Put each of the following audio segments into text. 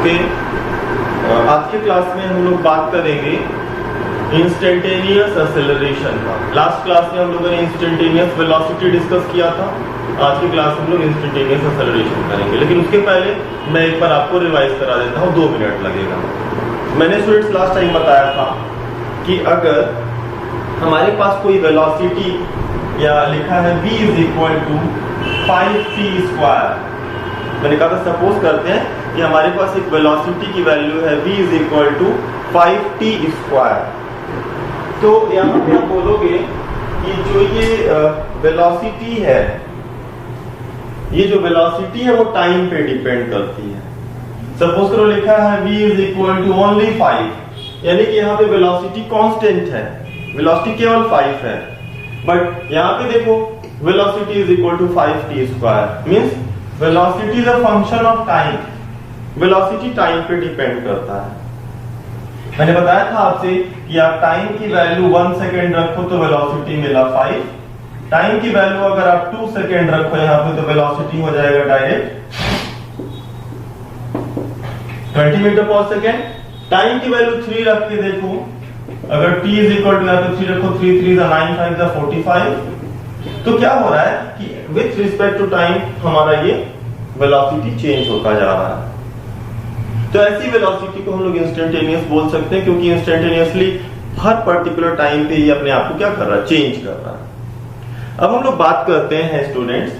Okay, आज के class में हम लोग बात करेंगे इंस्टेंटेनियस एक्सेलरेशन का। लास्ट क्लास में हम लोगों ने इंस्टेंटेनियस वेलोसिटी डिस्कस किया था। आज की क्लास में हम लोग इंस्टेंटेनियस एक्सेलरेशन करेंगे, लेकिन उसके पहले मैं एक बार आपको रिवाइज करा देता हूँ, 2 मिनट लगेगा। मैंने स्टूडेंट्स लास्ट टाइम बताया था कि अगर हमारे पास कोई वेलोसिटी या लिखा है v is equal to 5t², मैंने कहा था सपोज करते हैं कि हमारे पास एक वेलोसिटी की वैल्यू है v is equal to 5t²। तो यहाँ पे आप बोलोगे कि जो ये वेलोसिटी है, ये जो वेलोसिटी है वो टाइम पे डिपेंड करती है। सपोज करो लिखा है v is equal to only 5, यानी कि यहाँ पे वेलोसिटी कांस्टेंट है, वेलोसिटी केवल 5 है। बट यहाँ पे देखो velocity is equal to 5t², means velocity is a function of time. Velocity time पे डिपेंड करता है। मैंने बताया था आपसे कि आप टाइम की वैल्यू 1 सेकेंड रखो तो वेलोसिटी मिला 5। टाइम की वैल्यू अगर आप 2 सेकेंड रखो यहाँ पे तो वेलोसिटी हो जाएगा डायरेक्ट 20 मीटर पर सेकेंड। टाइम की वैल्यू 3 रख के देखो, अगर t इज इक्वल टू यहाँ पे 3 रखो, 3 3 9 5 45, तो क्या हो रहा है कि विथ रिस्पेक्ट टू टाइम हमारा ये वेलोसिटी चेंज होता जा रहा है। तो ऐसी वेलोसिटी को हम लोग इंस्टेंटेनियस बोल सकते हैं, क्योंकि इंस्टेंटेनियसली हर पर्टिकुलर टाइम पे ये अपने आप को क्या कर रहा है, चेंज कर रहा है। अब हम लोग बात करते हैं स्टूडेंट्स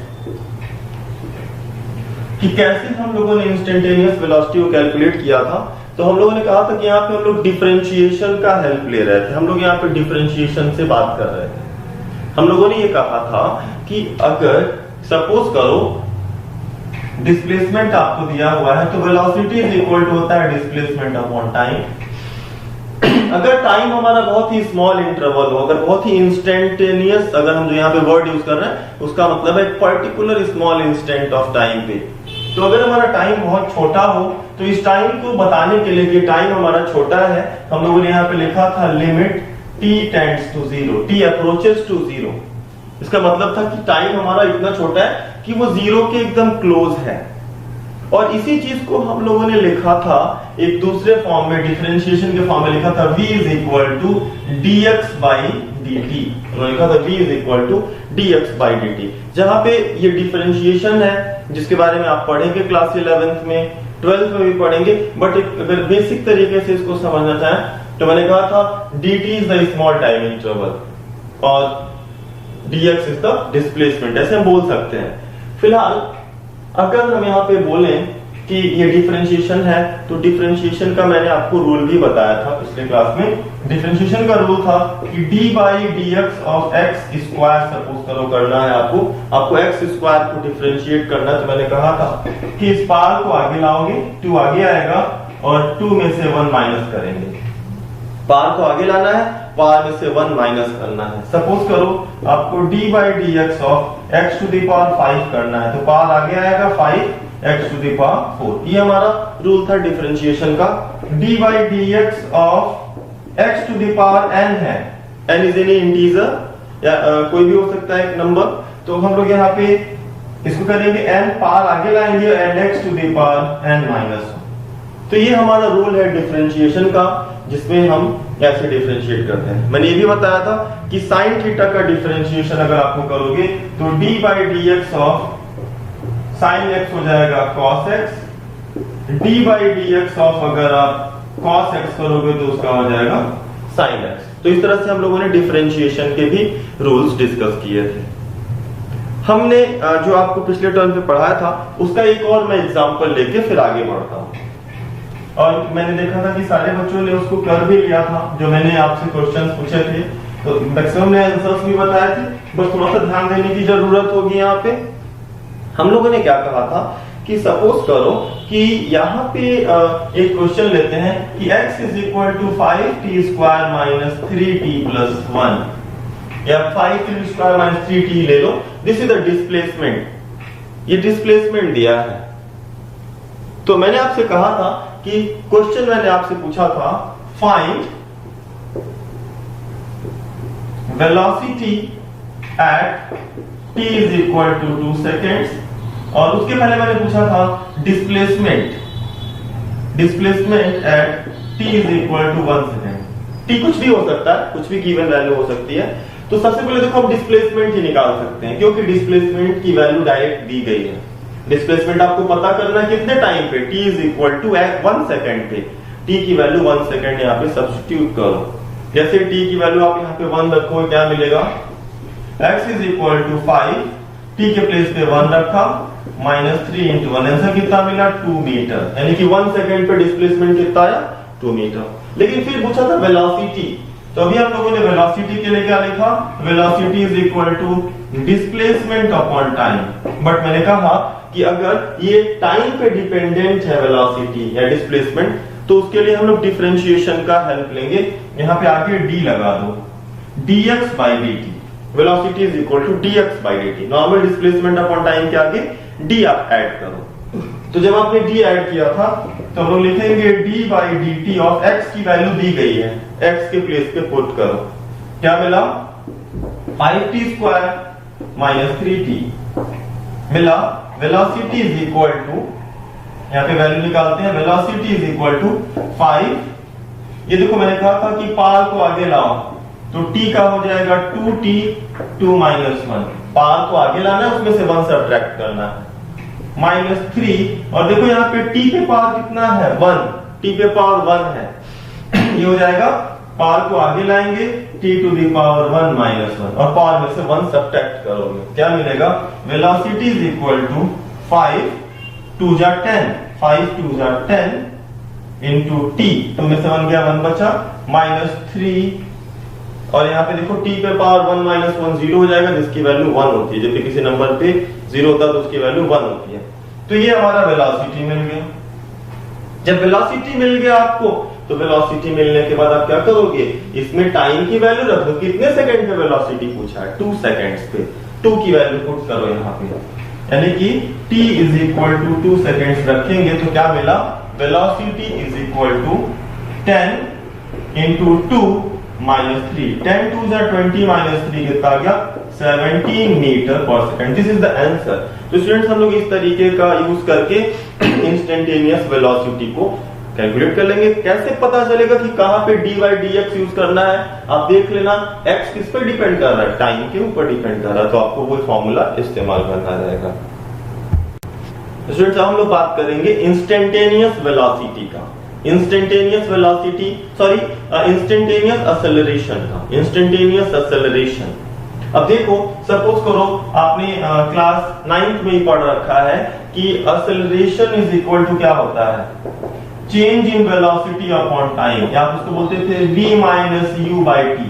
कि कैसे हम लोगों ने इंस्टेंटेनियस वेलोसिटी को कैलकुलेट किया था। तो हम लोगों ने कहा था कि यहाँ पे हम लोग डिफरेंशिएशन का हेल्प ले रहे थे। हम लोग यहाँ पे डिफरेंशिएशन से बात कर रहे थे। हम लोगों ने ये कहा था कि अगर सपोज करो डिस्प्लेसमेंट आपको दिया हुआ है तो वेलोसिटी इज इक्वल टू होता है डिस्प्लेसमेंट अपॉन टाइम। अगर टाइम हमारा बहुत ही स्मॉल इंटरवल हो, अगर बहुत ही इंस्टेंटेनियस, अगर हम जो यहाँ पे वर्ड यूज कर रहे हैं उसका मतलब है particular small instant of time पे। तो अगर हमारा टाइम बहुत छोटा हो तो इस टाइम को बताने के लिए कि टाइम हमारा छोटा है, हम लोगों ने यहाँ पे लिखा था limit t tends to 0, t approaches to 0। इसका मतलब था कि टाइम हमारा इतना छोटा है कि वो 0 के एकदम क्लोज है। और इसी चीज को हम लोगों ने लिखा था एक दूसरे फॉर्म में, डिफरेंशिएशन के फॉर्म में लिखा था v is equal to dx/dt। उन्होंने लिखा था v is equal to dx/dt, जहां पे ये डिफरेंशिएशन है जिसके बारे में आप पढ़ेंगे क्लास 11th में, 12th में भी पढ़ेंगे। बट अगर बेसिक तरीके से इसको समझना चाहें तो मैंने कहा था dt is the small time interval और dx इज द डिस्प्लेसमेंट, ऐसे हम बोल सकते हैं। फिलहाल अगर हम यहाँ पे बोलें कि ये डिफरेंशिएशन है तो डिफरेंशिएशन का मैंने आपको रूल भी बताया था पिछले क्लास में। डिफरेंशिएशन का रूल था कि d/dx of x square suppose करो करना है आपको x स्क्वायर को डिफरेंशिएट करना है। तो मैंने कहा था कि इस पार को आगे लाओगे, 2 आगे आएगा और 2 में से 1 माइनस करेंगे। पार को आगे लाना है, पार में से 1 माइनस करना है। सपोज करो आपको d/dx of x to the power 5 करना है, तो पार आगे आएगा 5x टू द पावर 4। ये हमारा रूल था डिफरेंशिएशन का। d/dx of x to the power n है, n इज एनी इंटीजर या कोई भी हो सकता है एक नंबर। तो हम लोग यहाँ पे इसको करेंगे n, पार आगे लाएंगे and x to the power n minus. तो ये हमारा रूल है डिफरेंशिएशन का, जिसमें हम ऐसे डिफरेंशिएट करते हैं। मैंने ये भी बताया था कि sin थीटा का डिफरेंशिएशन अगर आपको करोगे तो d/dx ऑफ sin x हो जाएगा cos x, d/dx ऑफ अगर आप cos x करोगे तो उसका हो जाएगा sin x। तो इस तरह से हम लोगों ने डिफरेंशिएशन के भी रूल्स डिस्कस किए थे। हमने जो आपको पिछले टर्म पे पढ़ाया था उसका एक और मैं एग्जांपल लेके फिर आगे बढ़ता हूँ। और मैंने देखा था कि सारे बच्चों ने उसको कर भी लिया था, जो मैंने आपसे क्वेश्चंस पूछे थे, तो मैक्सिमम ने आंसर्स भी बताए थे। बस थोड़ा सा ध्यान देने की जरूरत होगी। यहाँ पे हम लोगों ने क्या कहा था कि सपोज करो कि यहाँ पे एक क्वेश्चन लेते हैं कि x is equal to 5t² minus 3t plus 1 या 5t² माइनस 3t ले लो। दिस इज द डिस्प्लेसमेंट, ये डिस्प्लेसमेंट दिया है। तो मैंने आपसे कहा था कि क्वेश्चन मैंने आपसे पूछा था find velocity at t is equal to 2 seconds, और उसके पहले मैंने पूछा था displacement displacement at t is equal to 1 second. t कुछ भी हो सकता है, कुछ भी गिवन वैल्यू हो सकती है। तो सबसे पहले देखो हम डिस्प्लेसमेंट ही निकाल सकते हैं, क्योंकि डिस्प्लेसमेंट की वैल्यू डायरेक्ट दी गई है। डिस्प्लेसमेंट आपको पता करना है कितने टाइम पे, t is equal to 1 second पे। t की वैल्यू 1 सेकेंड यहाँ पे सब्स्टिट्यूट करो। जैसे t की वैल्यू आप यहाँ पे 1 रखो, क्या मिलेगा, x is equal to 5, t के प्लेस पे 1 रखा, -3 इंटू 1, आंसर कितना मिला 2 मीटर। यानी कि 1 सेकेंड पे डिस्प्लेसमेंट कितना आया 2 मीटर। लेकिन फिर पूछा था वेलोसिटी, तो अभी हम लोगों ने वेलोसिटी के लिए क्या लिखा, velocity is equal to displacement upon time. But मैंने कहा कि अगर ये टाइम पे डिपेंडेंट है वेलोसिटी या डिस्प्लेसमेंट, तो उसके लिए हम लोग डिफरेंशिएशन का हेल्प लेंगे। यहाँ पे आगे d लगा दो, dx by dt, velocity is equal to dx by dt। Normal displacement upon time के आगे d आप ऐड करो। तो जब आपने d ऐड किया था तो हम लोग लिखेंगे d by dt of x की वैल्यू दी गई है, x के प्लेस पे पुट करो, क्या मिला 5t स्क्वायर माइनस 3t मिला। वेलोसिटी इज इक्वल टू, यहाँ पे वैल्यू निकालते हैं, वेलोसिटी इज इक्वल टू 5। ये देखो मैंने कहा था कि पावर को आगे लाओ, तो t का हो जाएगा 2t 2 माइनस 1, पावर को आगे लाना है, उसमें से 1 सब्ट्रैक्ट करना है, -3। और देखो यहाँ पे t पे पावर कितना है 1, t पे पावर 1 है, ये हो जाएगा, पावर को आगे लाएंगे t to the power 1 minus 1, और पावर में से 1 सब्ट्रैक्ट करोगे, क्या मिलेगा, वेलोसिटी इज इक्वल टू 5 2 जा 10, 5 2 जा 10 इंटू t, तो में से 1 गया 1 बचा, -3। और यहाँ पे देखो t पे पावर 1 माइनस 1 0 हो जाएगा, जिसकी वैल्यू 1 होती है। जब भी किसी नंबर पे 0 होता है तो उसकी वैल्यू 1 होती है। तो ये हमारा वेलोसिटी मिल गया। जब वेलोसिटी मिल गया आपको, तो वेलोसिटी मिलने के बाद आप क्या करोगे, इसमें टाइम की वैल्यू रख दो। कितने सेकंड पे वेलोसिटी पूछा है, 2 सेकंड्स पे, 2 की वैल्यू पुट करो यहाँ पे, यानी कि t is equal to 2 seconds रखेंगे, तो क्या मिला, velocity is equal to 10 into 2 minus 3, 10 2 जा 20 माइनस 3 कितना आ गया 17 metre per second. This is the answer. तो स्टूडेंट्स हम लोग इस तरीके का यूज करके इंस्टेंटेनियस वेलोसिटी को कैलकुलेट कर लेंगे। कैसे पता चलेगा कि कहां पे dy dx यूज करना है, आप देख लेना, x किस पे डिपेंड कर रहा है, टाइम के ऊपर डिपेंड कर रहा है, तो आपको वो फॉर्मूला इस्तेमाल करना रहेगा। स्टूडेंट्स हम लोग बात करेंगे इंस्टेंटेनियस वेलोसिटी का, instantaneous velocity sorry instantaneous acceleration का, इंस्टेंटेनियस एक्सेलरेशन। अब देखो सपोज करो आपने क्लास 9th में ही पढ़ रखा है कि एक्सेलरेशन इज इक्वल टू क्या होता है, change in velocity upon time, या आप उसको बोलते थे v minus u by t.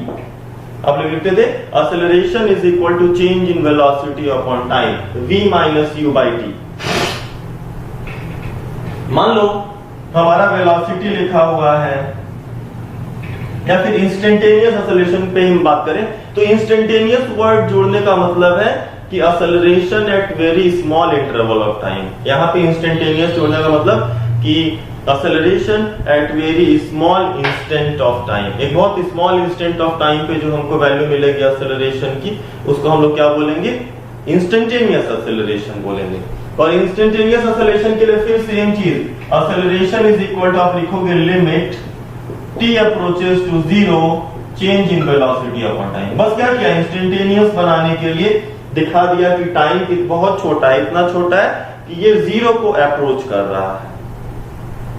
आप लोग लिखते थे acceleration is equal to change in velocity upon time, v minus u by t. मान लो हमारा वेलोसिटी लिखा हुआ है, या फिर इंस्टेंटेनियस एक्सेलरेशन पे हम बात करें, तो इंस्टेंटेनियस वर्ड जोड़ने का मतलब है कि acceleration at very small interval of time. यहाँ पे इंस्टेंटेनियस जोड़ने का मतलब कि acceleration at very small instant of time, एक बहुत स्मॉल इंस्टेंट ऑफ टाइम पे जो हमको वैल्यू मिलेगी एक्सेलरेशन की, उसको हम लोग क्या बोलेंगे, इंस्टेंटेनियस एक्सेलरेशन बोलेंगे। और इंस्टेंटेनियस एक्सेलरेशन के लिए फिर सेम चीज, एक्सेलरेशन इज इक्वल टू आप लिखोगे limit t approaches to 0 change in velocity upon time. बस क्या किया, इंस्टेंटेनियस बनाने के लिए दिखा दिया कि टाइम बहुत छोटा है, इतना छोटा है कि ये 0 को अप्रोच कर रहा है,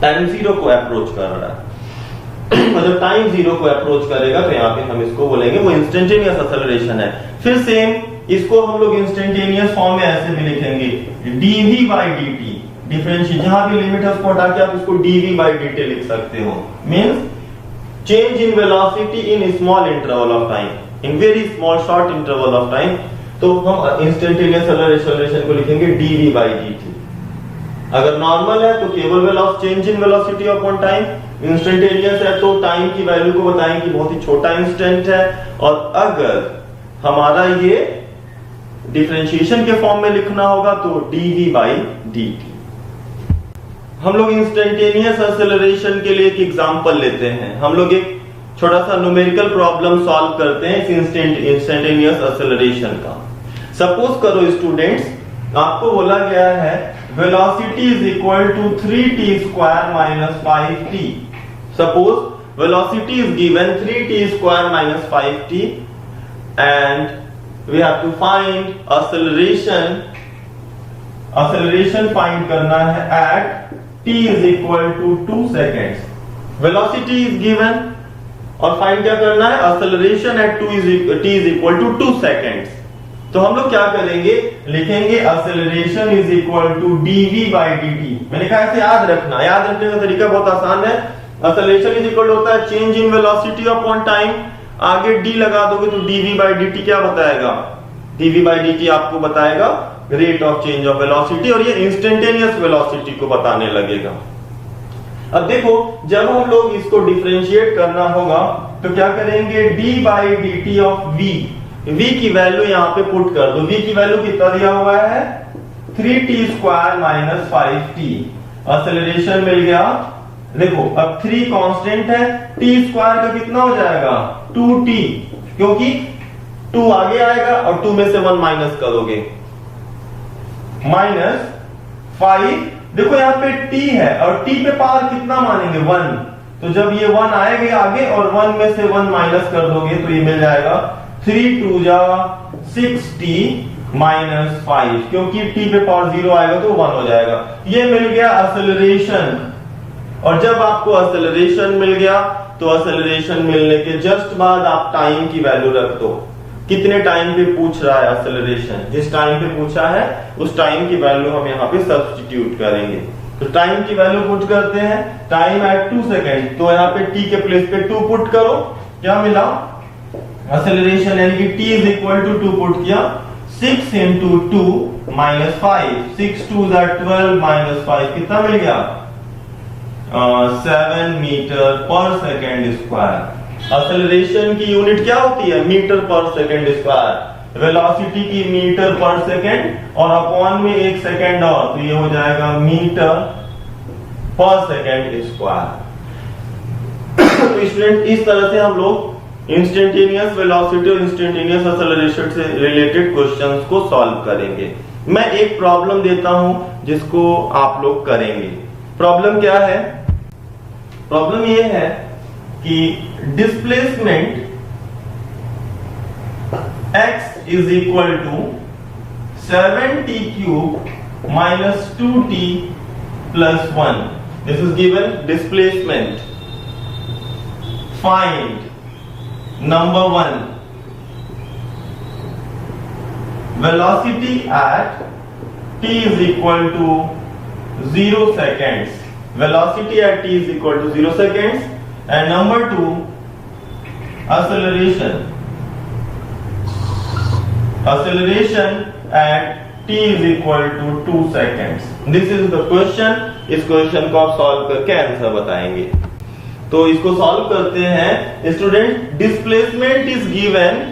टाइम 0 को अप्रोच कर रहा है। और जब टाइम 0 को अप्रोच करेगा तो यहाँ पे हम इसको बोलेंगे वो इंस्टेंटेनियस एक्सेलरेशन है। फिर सेम इसको हम लोग इंस्टेंटेनियस फॉर्म में ऐसे भी लिखेंगे, dv by dt, डिफरेंशिएट, जहां भी लिमिट है उसको हटा के आप इसको dv by dt लिख सकते हो, means change in velocity in small interval of time, in very small short interval of time. तो हम इंस्टेंटेनियस एक्सेलरेशन को लिखेंगे dv by dt। अगर नॉर्मल है तो केवल velocity, change in velocity upon time, instantaneous है तो टाइम की वैल्यू को बताएं कि बहुत ही छोटा इंस्टेंट है, और अगर हमारा ये डिफरेंशिएशन के फॉर्म में लिखना होगा तो dv by dt। हम लोग इंस्टेंटेनियस एक्सेलरेशन के लिए एक एग्जांपल लेते हैं, हम लोग एक छोटा सा न्यूमेरिकल प्रॉब्लम सॉल्व करते हैं इस इंस्टेंटेनियस एक्सेलरेशन का। सपोज करो स्टूडेंट्स, आपको बोला गया है velocity is equal to 3t square minus 5t. Suppose velocity is given 3t square minus 5t and we have to find acceleration. Acceleration find करना है at t is equal to 2 seconds. Velocity is given और find क्या करना है, acceleration at t is equal to 2 seconds. तो हम लोग क्या करेंगे, लिखेंगे acceleration is equal to dv by dt. मैंने कहा ऐसे याद रखना, याद रखने का तरीका बहुत आसान है. acceleration is equal होता है change in velocity upon time. आगे d लगा दोगे तो dv by dt क्या बताएगा, dv by dt आपको बताएगा rate of change of velocity, और ये इंस्टेंटेनियस वेलोसिटी को बताने लगेगा. अब देखो जब हम लोग इसको डिफरेंशिएट करना होगा तो क्या करेंगे, d by dt of v, v की वैल्यू यहाँ पे पुट कर दो. v की वैल्यू कितना दिया हुआ है, 3t square minus 5t. Acceleration मिल गया. देखो अब 3 कांस्टेंट है, t स्क्वायर का कितना हो जाएगा 2t, क्योंकि 2 आगे आएगा और 2 में से 1 माइनस करोगे, माइनस 5. देखो यहाँ पे t है और t पे पावर कितना मानेंगे 1, तो जब ये 1 आएगा आगे और 1 में से 1 माइनस कर दोगे तो ये मिल जाएगा 3 2 जा 6t माइनस 5, क्योंकि t पे पावर 0 आएगा तो 1 हो जाएगा. ये मिल गया एक्सेलरेशन. और जब आपको एक्सेलरेशन मिल गया तो एक्सेलरेशन मिलने के जस्ट बाद आप टाइम की वैल्यू रख दो. कितने टाइम पे पूछ रहा है एक्सेलरेशन, जिस टाइम पे पूछा है उस टाइम की वैल्यू हम यहाँ पे सब्स्टिट्यूट करेंगे. तो टाइम की वैल्यू पुट करते हैं, टाइम एट 2 सेकेंड, तो यहाँ पे t के प्लेस पे 2 पुट करो. क्या मिला, एक्सेलरेशन यानी कि t is equal to 2 put किया, 6 इंटू 2 माइनस 5, 6 2 12 माइनस 5 कितना मिल गया, 7 मीटर पर सेकेंड स्क्वायर. एक्सेलरेशन की यूनिट क्या होती है, मीटर पर सेकेंड स्क्वायर. वेलोसिटी की मीटर पर सेकेंड और अपॉन में 1 सेकेंड और, तो ये हो जाएगा मीटर पर सेकेंड स्क्वायर. तो स्टूडेंट इस तरह से हम लोग इंस्टेंटेनियस वेलोसिटी और इंस्टेंटेनियस एक्सेलरेशन से रिलेटेड क्वेश्चंस को सॉल्व करेंगे. मैं एक प्रॉब्लम देता हूं जिसको आप लोग करेंगे. प्रॉब्लम क्या है, प्रॉब्लम ये है कि displacement x is equal to 7t cube minus 2t plus 1. This is given displacement. Find number 1 velocity at t is equal to 0 seconds. Velocity at t is equal to 0 seconds. And number 2, acceleration. Acceleration at t is equal to 2 seconds. This is the question. इस question को आप solve करके answer बताएंगे. तो इसको solve करते हैं student. Displacement is given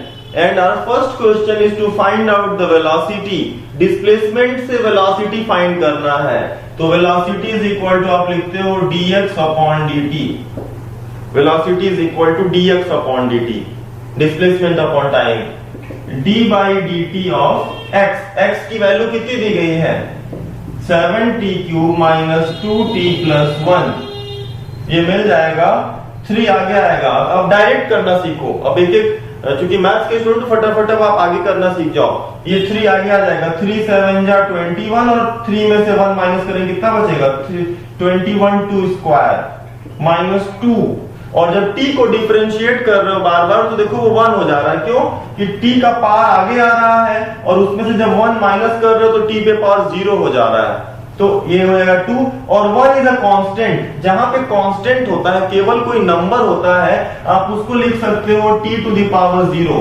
and our first question is to find out the velocity. Displacement से वेलोसिटी फाइंड करना है, तो वेलोसिटी इज इक्वल टू आप लिखते हो dx upon dt. Velocity is equal to dx upon dt, displacement upon time. d by dt of x, x की value कितनी दी गई है 7t cube minus 2t plus 1. ये मिल जाएगा, 3 आगे आएगा. अब डायरेक्ट करना सीखो. अब एक एक, चूंकि मैथ्स के स्टूडेंट फटाफट अब आप आगे करना सीख जाओ. ये 3 आगे आ जाएगा, 3 7 जा 21 और 3 में से 1 माइनस करेंगे कितना बचेगा 21 2 स्क्वायर माइनस 2. और जब t को डिफरेंशिएट कर रहे हो बार बार तो देखो वो 1 हो जा रहा है. क्यों कि t का पावर आगे आ रहा है और उसमें से जब 1 माइनस कर रहे हो तो t पे पावर 0 हो जा रहा है. तो ये हो जाएगा 2 और 1 इज अ कांस्टेंट. जहां पे कांस्टेंट होता है, केवल कोई नंबर होता है, आप उसको लिख सकते हो t टू द पावर 0.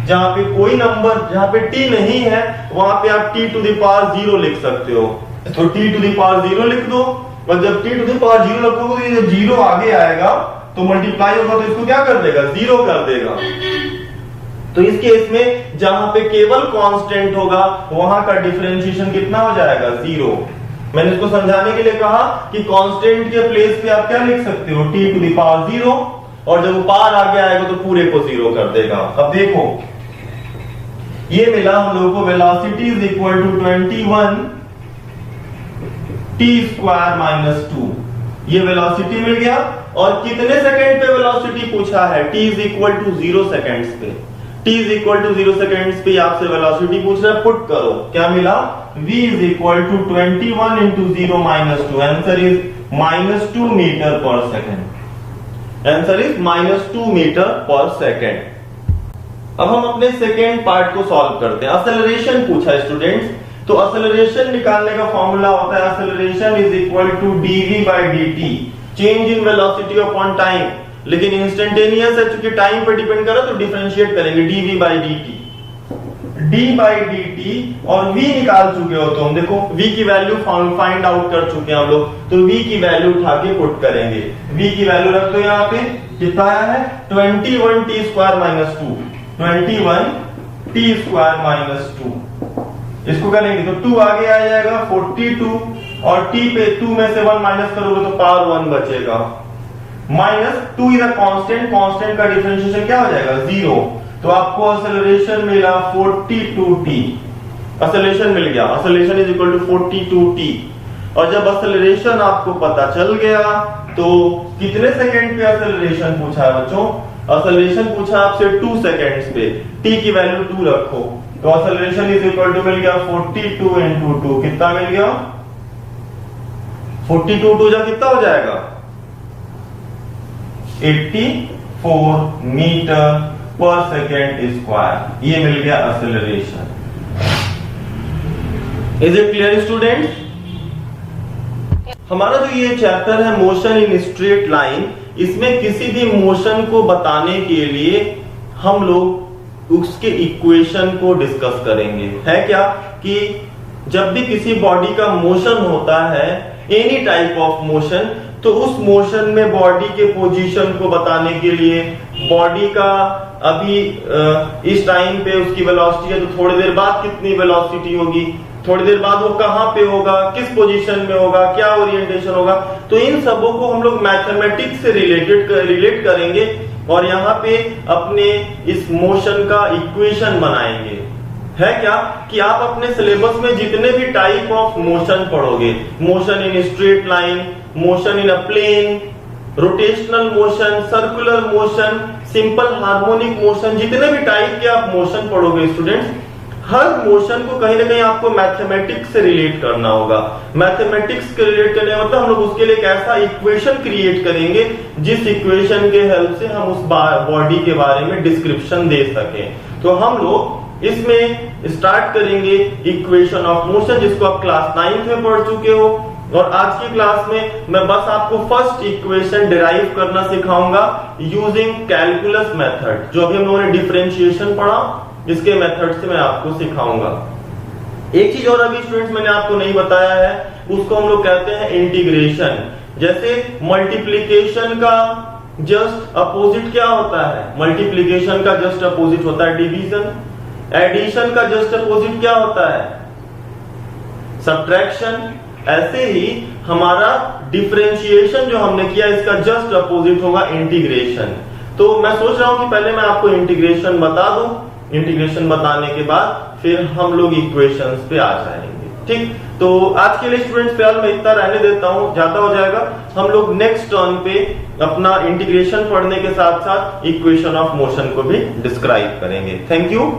जहां पे कोई नंबर, जहां पे t नहीं है वहां पे आप t टू द पावर 0 लिख सकते हो. तो t टू द पावर 0 लिख दो. और जब t टू द पावर 0 रखोगे तो ये जब 0 आगे आएगा तो मल्टीप्लाई होगा तो इसको क्या कर देगा 0 कर देगा. तो इस केस में जहां पे केवल कांस्टेंट होगा वहां का डिफरेंशिएशन कितना हो जाएगा 0. मैंने इसको समझाने के लिए कहा कि कांस्टेंट के प्लेस पे आप क्या लिख सकते हो t टू द पावर 0 और जब पावर आगे आएगा तो पूरे को 0 कर देगा. अब देखो ये मिला हम लोगों को velocity is equal to 21 t square minus 2, ये वेलोसिटी मिल गया। और कितने सेकंड पे वेलोसिटी पूछा है, t is equal to 0 seconds पे, t is equal to 0 seconds पे आपसे वेलोसिटी पूछ रहा है, पुट करो, क्या मिला, v is equal to 21 into 0 minus 2, answer is -2 metre per second, answer is -2 metre per second. अब हम अपने सेकेंड पार्ट को सॉल्व करते हैं। एक्सेलरेशन पूछा है स्टूडेंट्स, तो एक्सेलरेशन निकालने का फॉर्मूला होता है acceleration is equal to dv by dt, change in velocity upon time. लेकिन इंस्टेंटेनियस है, चूंकि टाइम पर डिपेंड करे तो डिफरेंशिएट करेंगे dv by dt, d by dt, और v निकाल चुके हो तुम, देखो v की वैल्यू फाइंड आउट कर चुके हैं हम लोग, तो v की वैल्यू उठा के पुट करेंगे, v की वैल्यू रख दो यहाँ पे, कितना आया है 21 t square minus 2, 21 t square minus 2, इसको करेंगे तो 2 आगे आ जाएगा 42, और t पे 2 में से 1 माइनस करोगे तो पावर 1 बचेगा, minus 2 is a constant, constant का डिफरेंशिएशन क्या हो जाएगा 0, तो आपको एक्सेलरेशन मिला 42t, एक्सेलरेशन मिल गया, acceleration is equal to 42t। और जब एक्सेलरेशन आपको पता चल गया तो कितने सेकंड पे एक्सेलरेशन पूछा है बच्चों, एक्सेलरेशन पूछा आपसे 2 सेकंड्स पे, t की वैल्यू 2 रखो, तो एक्सेलरेशन इज इक्वल टू मिल गया 42 इंटू 2, कितना मिल गया 42 2 जा कितना हो जाएगा 84 मीटर पर सेकेंड स्क्वायर, ये मिल गया acceleration. Is it clear students? हमारा जो ये चैप्टर है मोशन इन स्ट्रेट लाइन, इसमें किसी भी मोशन को बताने के लिए हम लोग उसके इक्वेशन को डिस्कस करेंगे। है क्या कि जब भी किसी बॉडी का मोशन होता है, एनी टाइप ऑफ मोशन, तो उस मोशन में बॉडी के पोजीशन को बताने के लिए, बॉडी का अभी इस टाइम पे उसकी वेलोसिटी है तो थोड़ी देर बाद कितनी वेलोसिटी होगी, थोड़ी देर बाद वो कहां पे होगा, किस पोजीशन में होगा, क्या ओरिएंटेशन होगा, तो इन सबों को हम लोग मैथमेटिक्स से रिलेट करेंगे और यहाँ पे अपने इस मोशन का इक्वेशन बनाएंगे। है क्या कि आप अपने सिलेबस में जितने भी टाइप ऑफ मोशन पढ़ोगे, motion in straight line, motion in a plane, rotational motion, circular motion, simple harmonic motion, जितने भी टाइप के आप मोशन पढ़ोगे स्टूडेंट्स, हर मोशन को कहीं ना कहीं आपको मैथमेटिक्स से रिलेट करना होगा। मैथमेटिक्स के रिलेट करने मतलब हम लोग उसके लिए एक ऐसा इक्वेशन क्रिएट करेंगे जिस इक्वेशन के हेल्प से हम उस बॉडी के बारे में डिस्क्रिप्शन दे सकें। तो हम लोग इसमें स्टार्ट करेंगे इक्वेशन ऑफ मोशन, जिसको आप क्लास 9 में पढ़ चुके हो, और आज की क्लास में मैं बस आपको फर्स्ट इक्वेशन डिराइव करना सिखाऊंगा यूजिंग कैलकुलस मेथड। जो अभी हम लोगों ने डिफरेंशिएशन पढ़ा, इसके मेथड से मैं आपको सिखाऊंगा। एक चीज और अभी स्टूडेंट्स मैंने आपको नहीं बताया है, उसको हम लोग कहते हैं इंटीग्रेशन। जैसे मल्टीप्लीकेशन का जस्ट अपोजिट क्या होता है, मल्टीप्लीकेशन का जस्ट अपोजिट होता है डिवीजन। एडिशन का जस्ट अपोजिट क्या होता है, सब्ट्रैक्शन। ऐसे ही हमारा डिफरेंशिएशन जो हमने किया, इसका जस्ट अपोजिट होगा इंटीग्रेशन। तो मैं सोच रहा हूं कि पहले मैं आपको इंटीग्रेशन बता दूं, इंटीग्रेशन बताने के बाद फिर हम लोग इक्वेशंस पे आ जाएंगे। ठीक, तो आज के लिए स्टूडेंट्स फिलहाल मैं इतना रहने देता हूं, ज्यादा हो जाएगा। हम लोग नेक्स्ट टर्न पे अपना इंटीग्रेशन पढ़ने के साथ साथ इक्वेशन ऑफ मोशन को भी डिस्क्राइब करेंगे। Thank you.